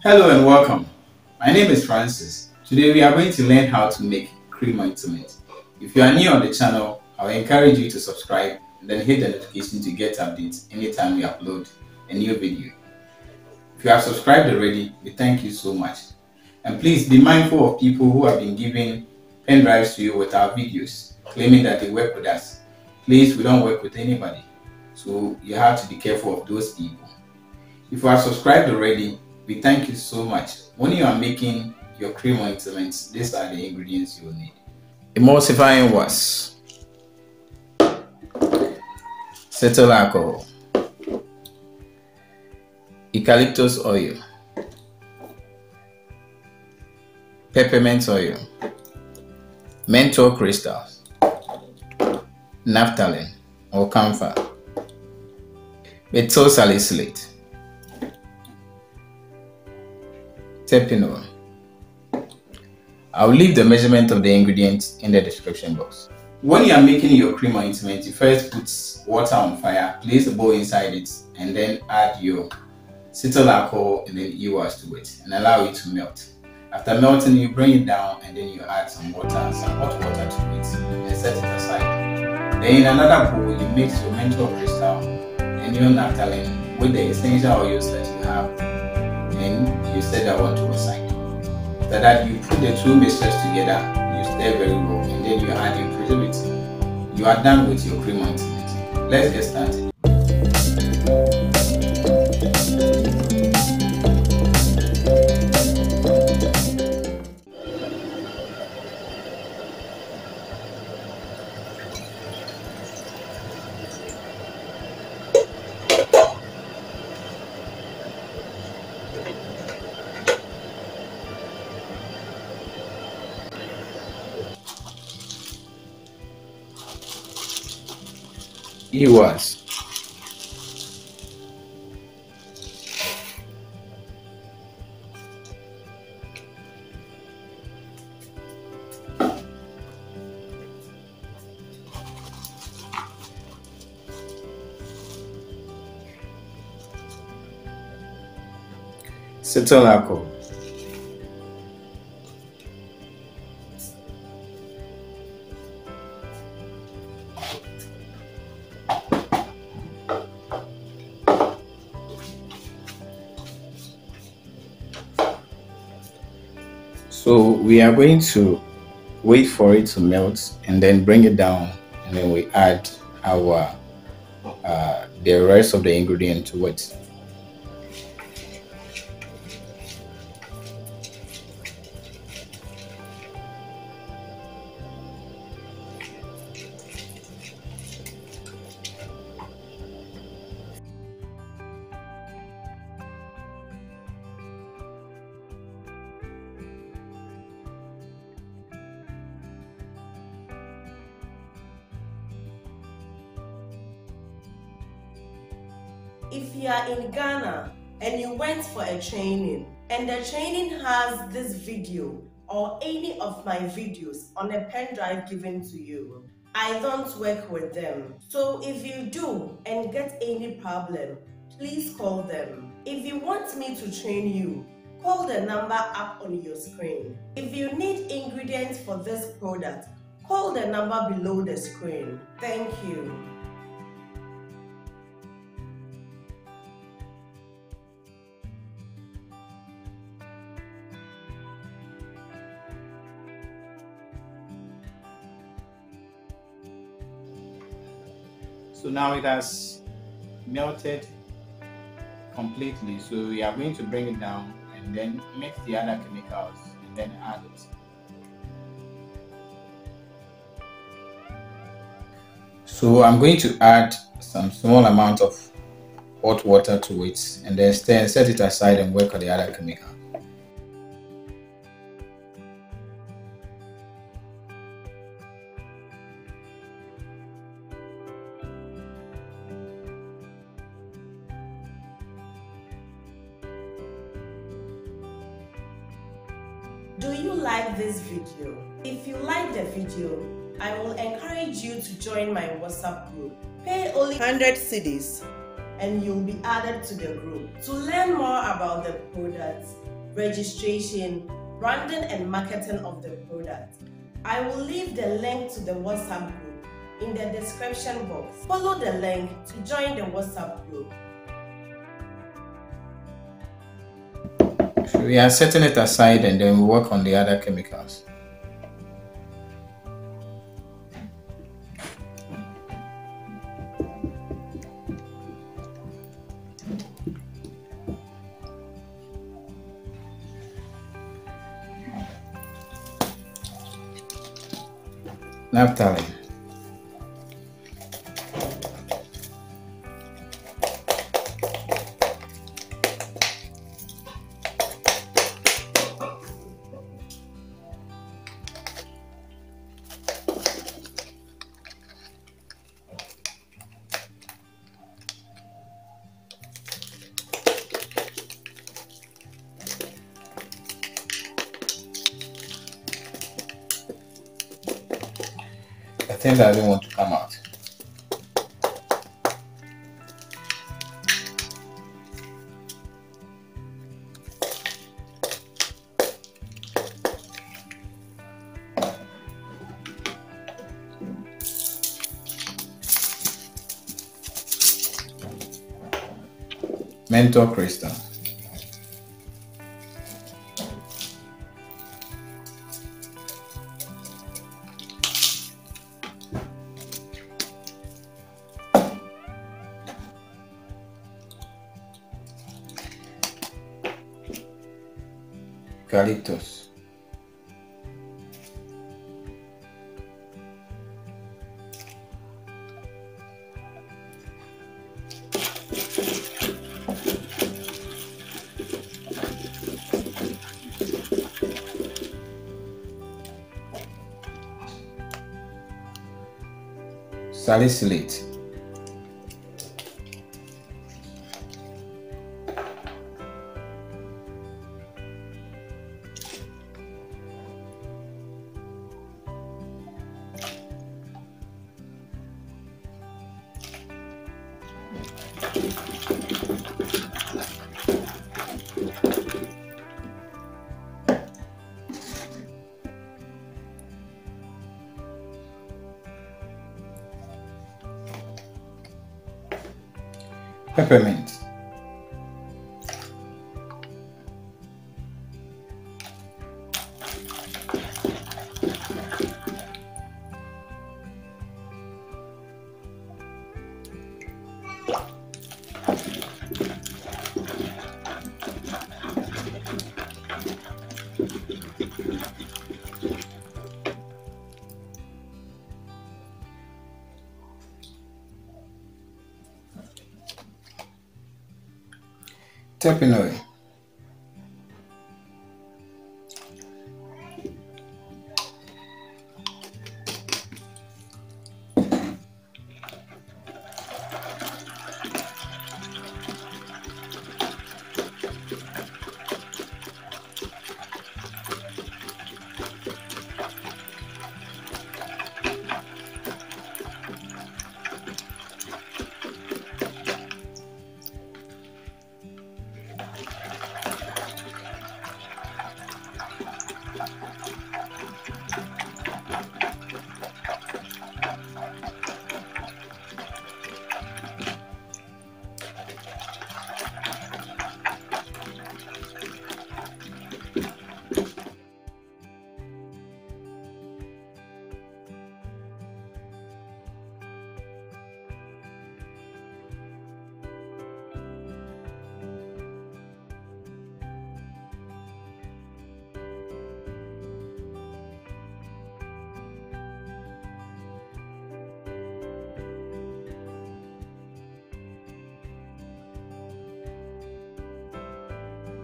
Hello and welcome. My name is Francis. Today we are going to learn how to make cream ointment. If you are new on the channel, I will encourage you to subscribe and then hit the notification to get updates anytime we upload a new video. If you have subscribed already, we thank you so much. And please be mindful of people who have been giving pen drives to you with our videos, claiming that they work with us. Please, we don't work with anybody. So you have to be careful of those people. If you are subscribed already, we thank you so much. When you are making your cream ointments, these are the ingredients you will need. Emulsifying wax, cetyl alcohol, eucalyptus oil, peppermint oil, menthol crystals, naphthalene or camphor, Methyl Salicylate, Terpineol. I'll leave the measurement of the ingredients in the description box. When you are making your cream ointment, you first put water on fire, place a bowl inside it, and then add your cetyl alcohol and then EWAS to it and allow it to melt. After melting, you bring it down and then you add some water, some hot water to it and set it aside. Then in another bowl, you mix your menthol crystal and your naphthalene with the essential oils that you have, and you set that one to the side. After that, you put the two mixtures together, you stir very well, and then you add your preservative. You are done with your cream ointment. Let's get started. EWAS. Cetyl alcohol. So we are going to wait for it to melt and then bring it down, and then we add our the rest of the ingredient to it. If you are in Ghana and you went for a training and the training has this video or any of my videos on a pen drive given to you, I don't work with them. So if you do and get any problem, please call them. If you want me to train you, call the number up on your screen. If you need ingredients for this product, call the number below the screen. Thank you. So now it has melted completely. So we are going to bring it down and then mix the other chemicals and then add it. So I'm going to add some small amount of hot water to it and then stir and set it aside and work on the other chemical. Do you like this video? If you like the video, I will encourage you to join my WhatsApp group. Pay only 100 cedis and you'll be added to the group. To learn more about the products, registration, branding and marketing of the product. I will leave the link to the WhatsApp group in the description box. Follow the link to join the WhatsApp group. So we are setting it aside and then we work on the other chemicals. Naphthalene. I think that I don't want to come out. Menthol crystal. Eucalyptus. Salicylate. Peppermint. Terpineol.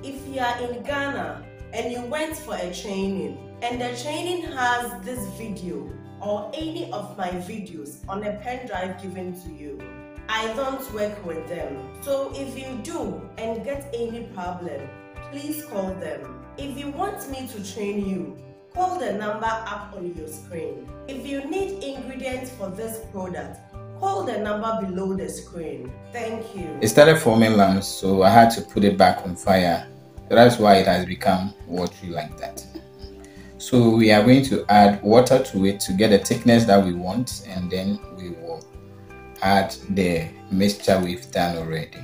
If you are in Ghana and you went for a training and the training has this video or any of my videos on a pen drive given to you, I don't work with them. So if you do and get any problem, please call them. If you want me to train you, call the number up on your screen. If you need ingredients for this product, call the number below the screen. Thank you. It started forming lumps, so I had to put it back on fire So that's why it has become watery like that. So we are going to add water to it to get the thickness that we want, and then we will add the mixture we've done already.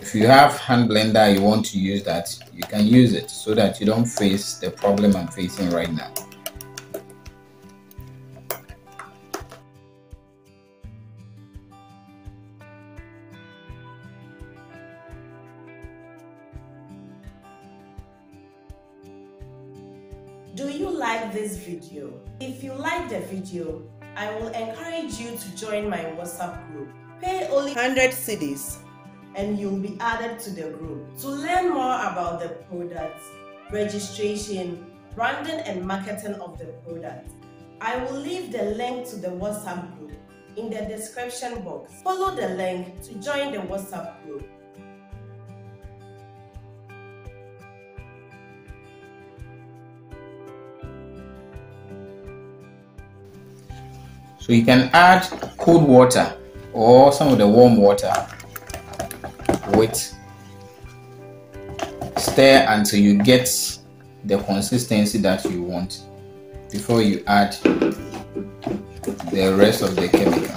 If you have hand blender, you want to use that, you can use it so that you don't face the problem I'm facing right now. Do you like this video? If you like the video, I will encourage you to join my WhatsApp group. Pay only 100 cedis and you'll be added to the group. To learn more about the product, registration, branding and marketing of the product, I will leave the link to the WhatsApp group in the description box. Follow the link to join the WhatsApp group. So you can add cold water or some of the warm water with stir until you get the consistency that you want before you add the rest of the chemical.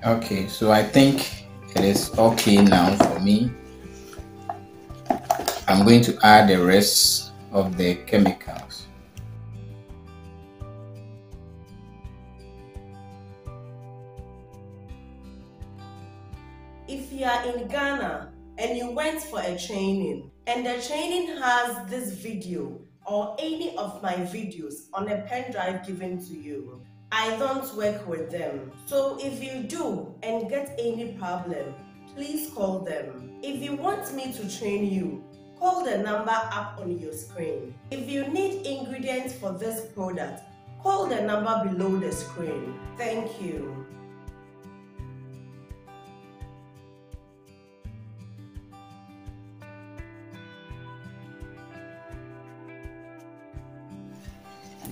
Okay, so I think it is okay now for me. I'm going to add the rest of the chemicals. If you are in Ghana and you went for a training and the training has this video or any of my videos on a pen drive given to you, I don't work with them. So if you do and get any problem, please call them. If you want me to train you, call the number up on your screen. If you need ingredients for this product, call the number below the screen. Thank you.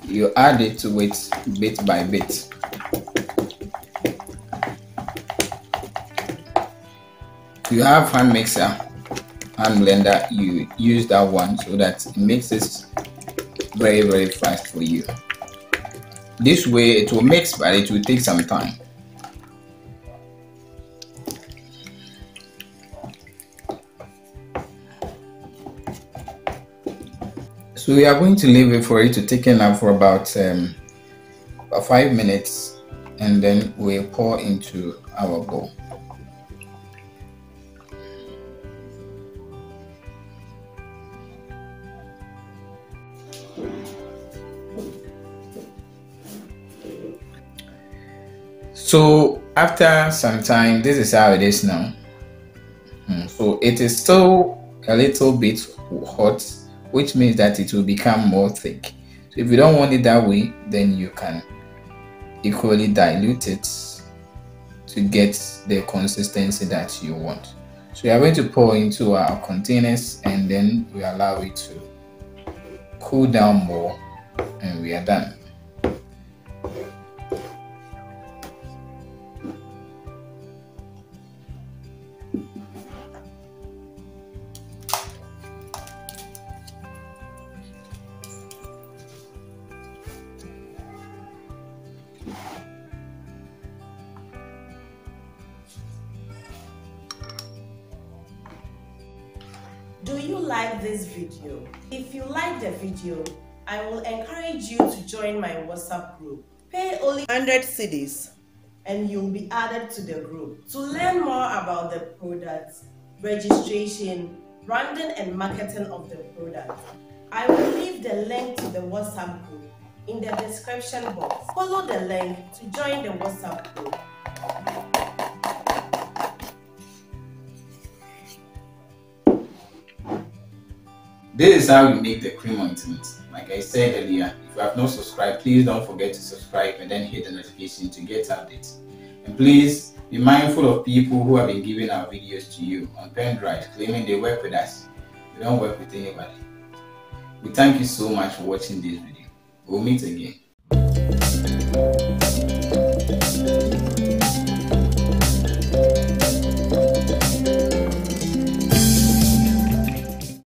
You add it to it bit by bit. If you have hand mixer, hand blender, you use that one so that it makes it very fast for you. This way it will mix, but it will take some time. So we are going to leave it for it to thicken up for about 5 minutes, and then we'll pour into our bowl. So after some time, this is how it is now. So it is still a little bit hot, which means that it will become more thick. So if you don't want it that way, then you can equally dilute it to get the consistency that you want. So we are going to pour into our containers, and then we allow it to cool down more, and we are done. Do you like this video? If you like the video, I will encourage you to join my WhatsApp group. Pay only 100 cedis and you'll be added to the group. To learn more about the products, registration, branding and marketing of the product, I will leave the link to the WhatsApp group in the description box. Follow the link to join the WhatsApp group. This is how you make the cream ointment. Like I said earlier, if you have not subscribed, please don't forget to subscribe and then hit the notification to get updates. And please be mindful of people who have been giving our videos to you on pen drives claiming they work with us. We don't work with anybody. We thank you so much for watching this video. We'll meet again.